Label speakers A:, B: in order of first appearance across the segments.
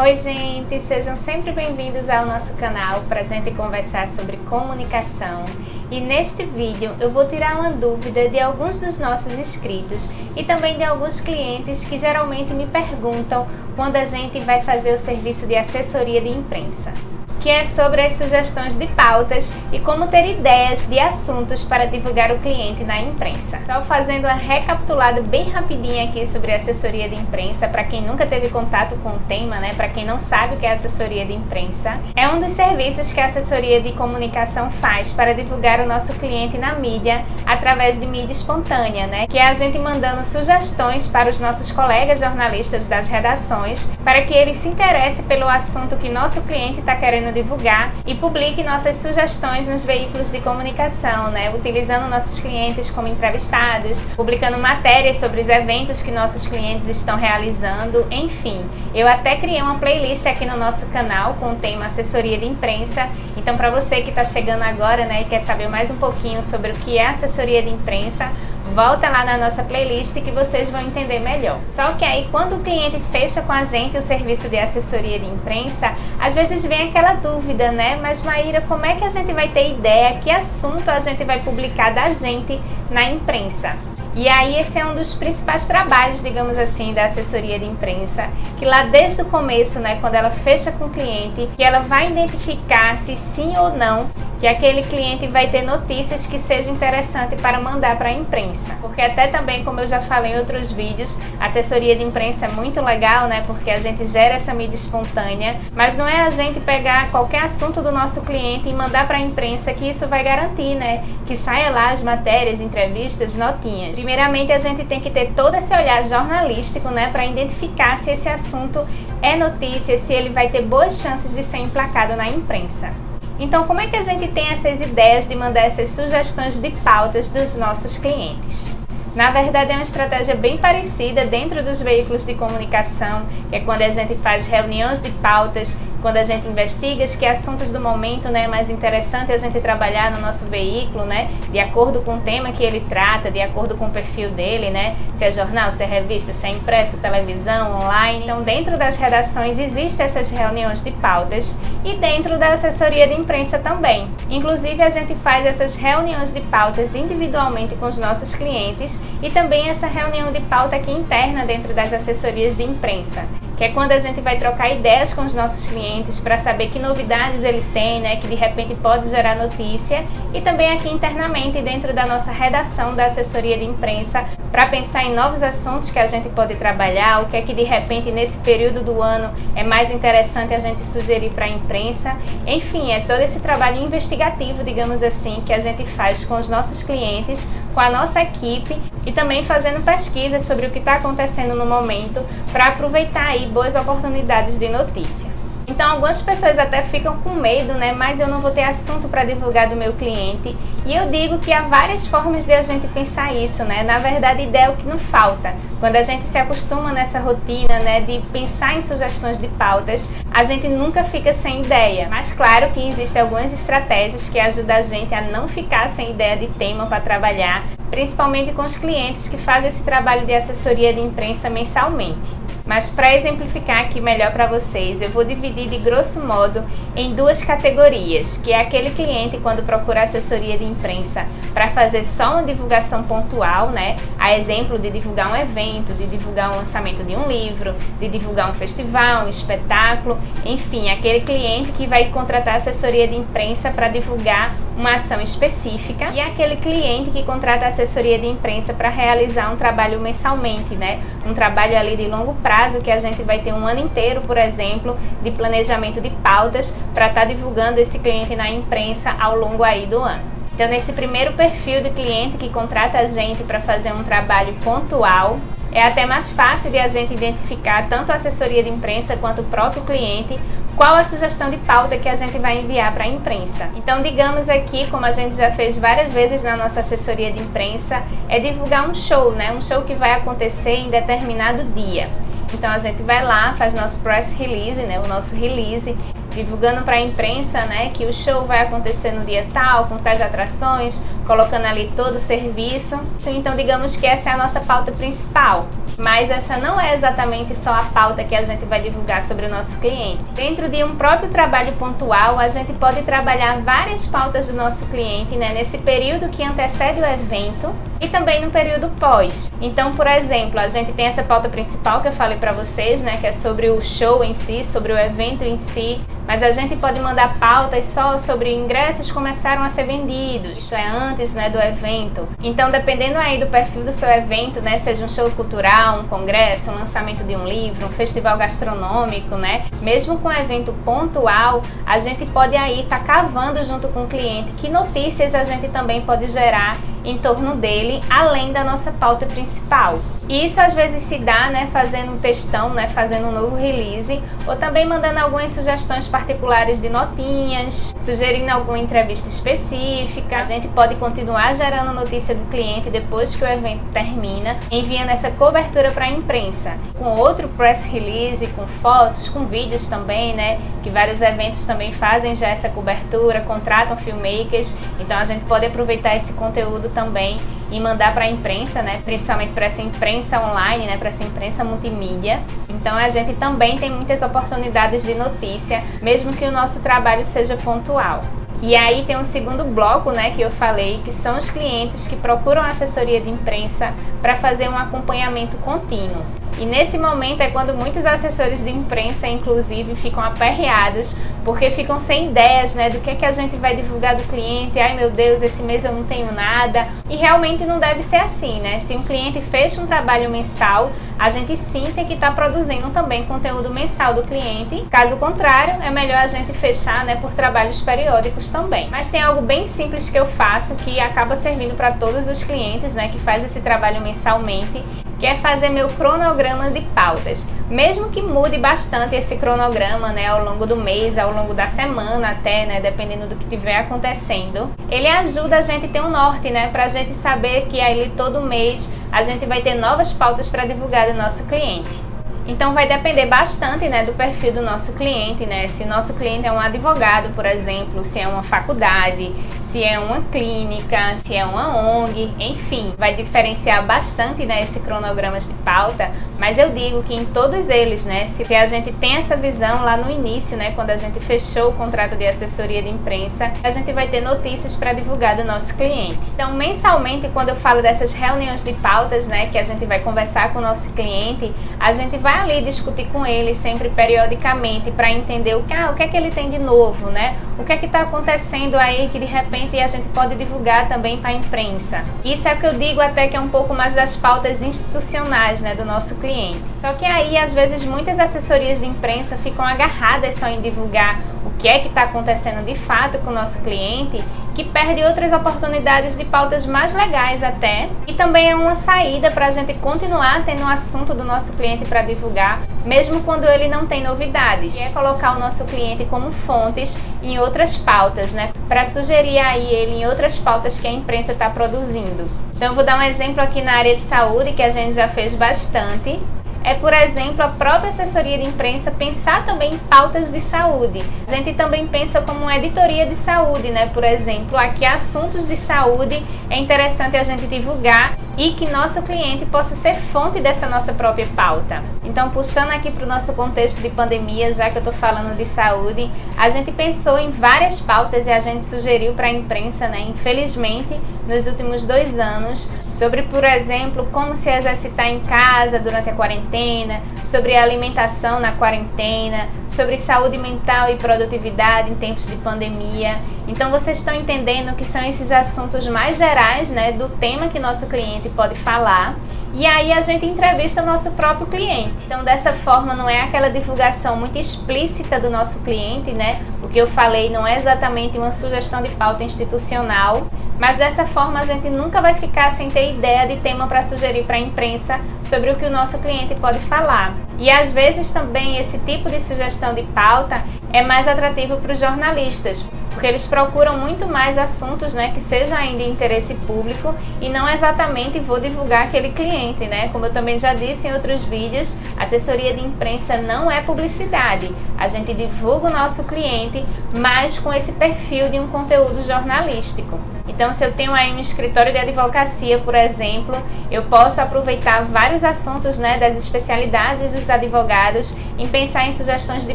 A: Oi gente, sejam sempre bem-vindos ao nosso canal para a gente conversar sobre comunicação. E neste vídeo eu vou tirar uma dúvida de alguns dos nossos inscritos e também de alguns clientes que geralmente me perguntam quando a gente vai fazer o serviço de assessoria de imprensa, que é sobre as sugestões de pautas e como ter ideias de assuntos para divulgar o cliente na imprensa. Só fazendo uma recapitulada bem rapidinha aqui sobre assessoria de imprensa, para quem nunca teve contato com o tema, né? Para quem não sabe o que é assessoria de imprensa, é um dos serviços que a assessoria de comunicação faz para divulgar o nosso cliente na mídia através de mídia espontânea, né? Que é a gente mandando sugestões para os nossos colegas jornalistas das redações para que eles se interessem pelo assunto que nosso cliente está querendo divulgar e publique nossas sugestões nos veículos de comunicação, né? Utilizando nossos clientes como entrevistados, publicando matérias sobre os eventos que nossos clientes estão realizando, enfim. Eu até criei uma playlist aqui no nosso canal com o tema assessoria de imprensa, então para você que está chegando agora, né, e quer saber mais um pouquinho sobre o que é assessoria de imprensa, volta lá na nossa playlist que vocês vão entender melhor. Só que aí quando o cliente fecha com a gente o serviço de assessoria de imprensa, às vezes vem aquela dúvida, né? Mas Maíra, como é que a gente vai ter ideia que assunto a gente vai publicar da gente na imprensa? E aí esse é um dos principais trabalhos, digamos assim, da assessoria de imprensa, que lá desde o começo, né, quando ela fecha com o cliente, que ela vai identificar se sim ou não que aquele cliente vai ter notícias que sejam interessantes para mandar para a imprensa. Porque até também, como eu já falei em outros vídeos, a assessoria de imprensa é muito legal, né? Porque a gente gera essa mídia espontânea, mas não é a gente pegar qualquer assunto do nosso cliente e mandar para a imprensa que isso vai garantir, né? Que saia lá as matérias, entrevistas, notinhas. Primeiramente, a gente tem que ter todo esse olhar jornalístico, né? Para identificar se esse assunto é notícia, se ele vai ter boas chances de ser emplacado na imprensa. Então, como é que a gente tem essas ideias de mandar essas sugestões de pautas dos nossos clientes? Na verdade, é uma estratégia bem parecida dentro dos veículos de comunicação, que é quando a gente faz reuniões de pautas, quando a gente investiga que assuntos do momento, né, é mais interessante a gente trabalhar no nosso veículo, né, de acordo com o tema que ele trata, de acordo com o perfil dele, né, se é jornal, se é revista, se é impresso, televisão, online. Então, dentro das redações existem essas reuniões de pautas e dentro da assessoria de imprensa também. Inclusive, a gente faz essas reuniões de pautas individualmente com os nossos clientes e também essa reunião de pauta aqui interna dentro das assessorias de imprensa, que é quando a gente vai trocar ideias com os nossos clientes para saber que novidades ele tem, né, que de repente pode gerar notícia, e também aqui internamente dentro da nossa redação da assessoria de imprensa para pensar em novos assuntos que a gente pode trabalhar, o que é que de repente nesse período do ano é mais interessante a gente sugerir para a imprensa. Enfim, é todo esse trabalho investigativo, digamos assim, que a gente faz com os nossos clientes, com a nossa equipe e também fazendo pesquisas sobre o que está acontecendo no momento para aproveitar aí boas oportunidades de notícia. Então, algumas pessoas até ficam com medo, né? Mas eu não vou ter assunto para divulgar do meu cliente. E eu digo que há várias formas de a gente pensar isso, né? Na verdade, ideia é o que não falta. Quando a gente se acostuma nessa rotina, né, de pensar em sugestões de pautas, a gente nunca fica sem ideia. Mas claro que existem algumas estratégias que ajudam a gente a não ficar sem ideia de tema para trabalhar, principalmente com os clientes que fazem esse trabalho de assessoria de imprensa mensalmente. Mas para exemplificar aqui melhor para vocês, eu vou dividir de grosso modo em duas categorias, que é aquele cliente quando procura assessoria de imprensa para fazer só uma divulgação pontual, né? A exemplo de divulgar um evento, de divulgar um lançamento de um livro, de divulgar um festival, um espetáculo, enfim, aquele cliente que vai contratar assessoria de imprensa para divulgar uma ação específica, e aquele cliente que contrata assessoria de imprensa para realizar um trabalho mensalmente, né? Um trabalho ali de longo prazo, que a gente vai ter um ano inteiro, por exemplo, de planejamento de pautas para estar divulgando esse cliente na imprensa ao longo aí do ano. Então, nesse primeiro perfil de cliente que contrata a gente para fazer um trabalho pontual, é até mais fácil de a gente identificar tanto a assessoria de imprensa quanto o próprio cliente qual a sugestão de pauta que a gente vai enviar para a imprensa. Então, digamos aqui, como a gente já fez várias vezes na nossa assessoria de imprensa, é divulgar um show, né? Um show que vai acontecer em determinado dia. Então, a gente vai lá, faz nosso press release, né? O nosso release, divulgando para a imprensa, né, que o show vai acontecer no dia tal, com tais atrações, colocando ali todo o serviço. Então digamos que essa é a nossa pauta principal. Mas essa não é exatamente só a pauta que a gente vai divulgar sobre o nosso cliente. Dentro de um próprio trabalho pontual, a gente pode trabalhar várias pautas do nosso cliente, né, nesse período que antecede o evento e também no período pós. Então, por exemplo, a gente tem essa pauta principal que eu falei para vocês, né, que é sobre o show em si, sobre o evento em si, mas a gente pode mandar pautas só sobre ingressos que começaram a ser vendidos, isso é antes, né, do evento. Então, dependendo aí do perfil do seu evento, né, seja um show cultural, um congresso, um lançamento de um livro, um festival gastronômico, né, mesmo com um evento pontual, a gente pode aí estar cavando junto com o cliente que notícias a gente também pode gerar em torno dele, além da nossa pauta principal. E isso às vezes se dá, né, fazendo um textão, né, fazendo um novo release, ou também mandando algumas sugestões particulares de notinhas, sugerindo alguma entrevista específica. A gente pode continuar gerando notícia do cliente depois que o evento termina, enviando essa cobertura para a imprensa, com outro press release, com fotos, com vídeos também, né, que vários eventos também fazem já essa cobertura, contratam filmmakers, então a gente pode aproveitar esse conteúdo também e mandar para a imprensa, né, principalmente para essa imprensa online, né, para essa imprensa multimídia. Então a gente também tem muitas oportunidades de notícia, mesmo que o nosso trabalho seja pontual. E aí tem um segundo bloco, né, que eu falei, que são os clientes que procuram assessoria de imprensa para fazer um acompanhamento contínuo. E nesse momento é quando muitos assessores de imprensa, inclusive, ficam aperreados, porque ficam sem ideias, né, do que é que a gente vai divulgar do cliente. Ai meu Deus, esse mês eu não tenho nada. E realmente não deve ser assim, né? Se um cliente fecha um trabalho mensal, a gente sim tem que estar produzindo também conteúdo mensal do cliente. Caso contrário, é melhor a gente fechar, né, por trabalhos periódicos também. Mas tem algo bem simples que eu faço que acaba servindo para todos os clientes, né, que faz esse trabalho mensalmente, que é fazer meu cronograma de pautas. Mesmo que mude bastante esse cronograma, né, ao longo do mês, ao longo da semana até, né, dependendo do que estiver acontecendo, ele ajuda a gente a ter um norte, né, pra gente saber que aí todo mês a gente vai ter novas pautas para divulgar do nosso cliente. Então vai depender bastante, né, do perfil do nosso cliente, né? Se o nosso cliente é um advogado, por exemplo, se é uma faculdade, se é uma clínica, se é uma ONG, enfim, vai diferenciar bastante, né, esse cronograma de pauta, mas eu digo que em todos eles, né, se a gente tem essa visão lá no início, né, quando a gente fechou o contrato de assessoria de imprensa, a gente vai ter notícias para divulgar do nosso cliente. Então, mensalmente, quando eu falo dessas reuniões de pautas, né, que a gente vai conversar com o nosso cliente, a gente vai ali discutir com ele sempre periodicamente para entender o que é que ele tem de novo, né? O que é que está acontecendo aí que de repente a gente pode divulgar também para a imprensa. Isso é o que eu digo até que é um pouco mais das pautas institucionais, né, do nosso cliente. Só que aí às vezes muitas assessorias de imprensa ficam agarradas só em divulgar o que é que está acontecendo de fato com o nosso cliente, que perde outras oportunidades de pautas mais legais até, e também é uma saída para a gente continuar tendo o assunto do nosso cliente para divulgar, mesmo quando ele não tem novidades. E é colocar o nosso cliente como fontes em outras pautas, né, para sugerir aí ele em outras pautas que a imprensa está produzindo. Então eu vou dar um exemplo aqui na área de saúde que a gente já fez bastante. É, por exemplo, a própria assessoria de imprensa pensar também em pautas de saúde. A gente também pensa como uma editoria de saúde, né? Por exemplo, aqui assuntos de saúde é interessante a gente divulgar e que nosso cliente possa ser fonte dessa nossa própria pauta. Então, puxando aqui para o nosso contexto de pandemia, já que eu estou falando de saúde, a gente pensou em várias pautas e a gente sugeriu para a imprensa, né, infelizmente, nos últimos 2 anos, sobre, por exemplo, como se exercitar em casa durante a quarentena, sobre alimentação na quarentena, sobre saúde mental e produtividade em tempos de pandemia. Então vocês estão entendendo que são esses assuntos mais gerais, né, do tema que nosso cliente pode falar, e aí a gente entrevista o nosso próprio cliente. Então dessa forma não é aquela divulgação muito explícita do nosso cliente, né? O que eu falei não é exatamente uma sugestão de pauta institucional, mas dessa forma a gente nunca vai ficar sem ter ideia de tema para sugerir para a imprensa sobre o que o nosso cliente pode falar. E às vezes também esse tipo de sugestão de pauta é mais atrativo para os jornalistas, porque eles procuram muito mais assuntos, né, que sejam ainda de interesse público e não exatamente vou divulgar aquele cliente, né? Como eu também já disse em outros vídeos, assessoria de imprensa não é publicidade. A gente divulga o nosso cliente, mas com esse perfil de um conteúdo jornalístico. Então, se eu tenho aí um escritório de advocacia, por exemplo, eu posso aproveitar vários assuntos, né, das especialidades dos advogados em pensar em sugestões de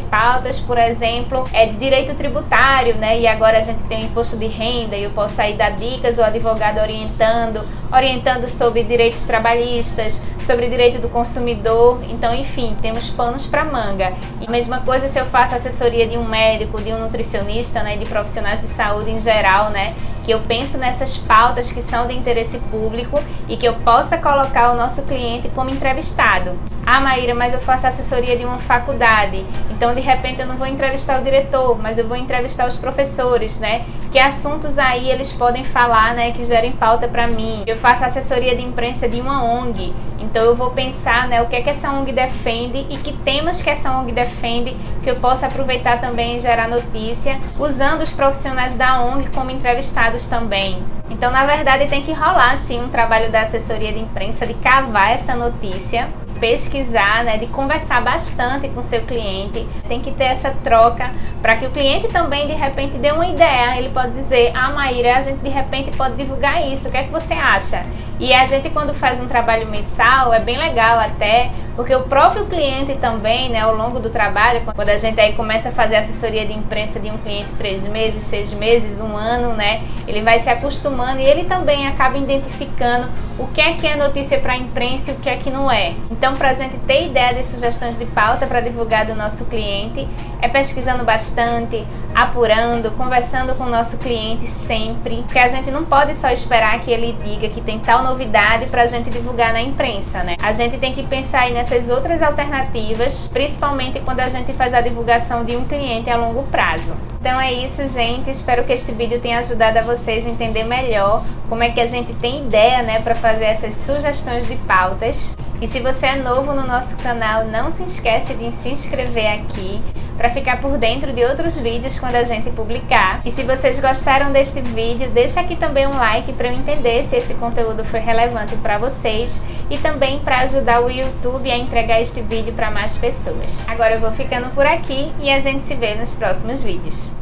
A: pautas, por exemplo, de direito tributário, né, e agora a gente tem o imposto de renda e eu posso aí dar dicas, o advogado orientando sobre direitos trabalhistas, sobre direito do consumidor. Então, enfim, temos panos para manga. E a mesma coisa se eu faço assessoria de um médico, de um nutricionista, né, de profissionais de saúde em geral, né, que eu penso nessas pautas que são de interesse público e que eu possa colocar o nosso cliente como entrevistado. Ah, Maíra, mas eu faço assessoria de uma faculdade, então de repente eu não vou entrevistar o diretor, mas eu vou entrevistar os professores, né? Que assuntos aí eles podem falar, né, que gerem pauta para mim. Eu faço assessoria de imprensa de uma ONG, então eu vou pensar, né, o que é que essa ONG defende e que temas que essa ONG defende que eu possa aproveitar também e gerar notícia, usando os profissionais da ONG como entrevistados também. Então, na verdade, tem que rolar sim um trabalho da assessoria de imprensa, de cavar essa notícia, pesquisar, né, de conversar bastante com o seu cliente. Tem que ter essa troca para que o cliente também de repente dê uma ideia. Ele pode dizer: ah, Maíra, a gente de repente pode divulgar isso, o que é que você acha? E a gente, quando faz um trabalho mensal, é bem legal até, porque o próprio cliente também, né, ao longo do trabalho, quando a gente aí começa a fazer assessoria de imprensa de um cliente 3 meses, 6 meses, 1 ano, né, ele vai se acostumando e ele também acaba identificando o que é notícia para a imprensa e o que é que não é. Então, para a gente ter ideia de sugestões de pauta para divulgar do nosso cliente, é pesquisando bastante, apurando, conversando com o nosso cliente sempre, porque a gente não pode só esperar que ele diga que tem tal novidade para a gente divulgar na imprensa, né? A gente tem que pensar aí nessas outras alternativas, principalmente quando a gente faz a divulgação de um cliente a longo prazo. Então é isso, gente. Espero que este vídeo tenha ajudado a vocês a entender melhor como é que a gente tem ideia, né, para fazer essas sugestões de pautas. E se você é novo no nosso canal, não se esquece de se inscrever aqui para ficar por dentro de outros vídeos quando a gente publicar. E se vocês gostaram deste vídeo, deixa aqui também um like para eu entender se esse conteúdo foi relevante para vocês e também para ajudar o YouTube a entregar este vídeo para mais pessoas. Agora eu vou ficando por aqui e a gente se vê nos próximos vídeos.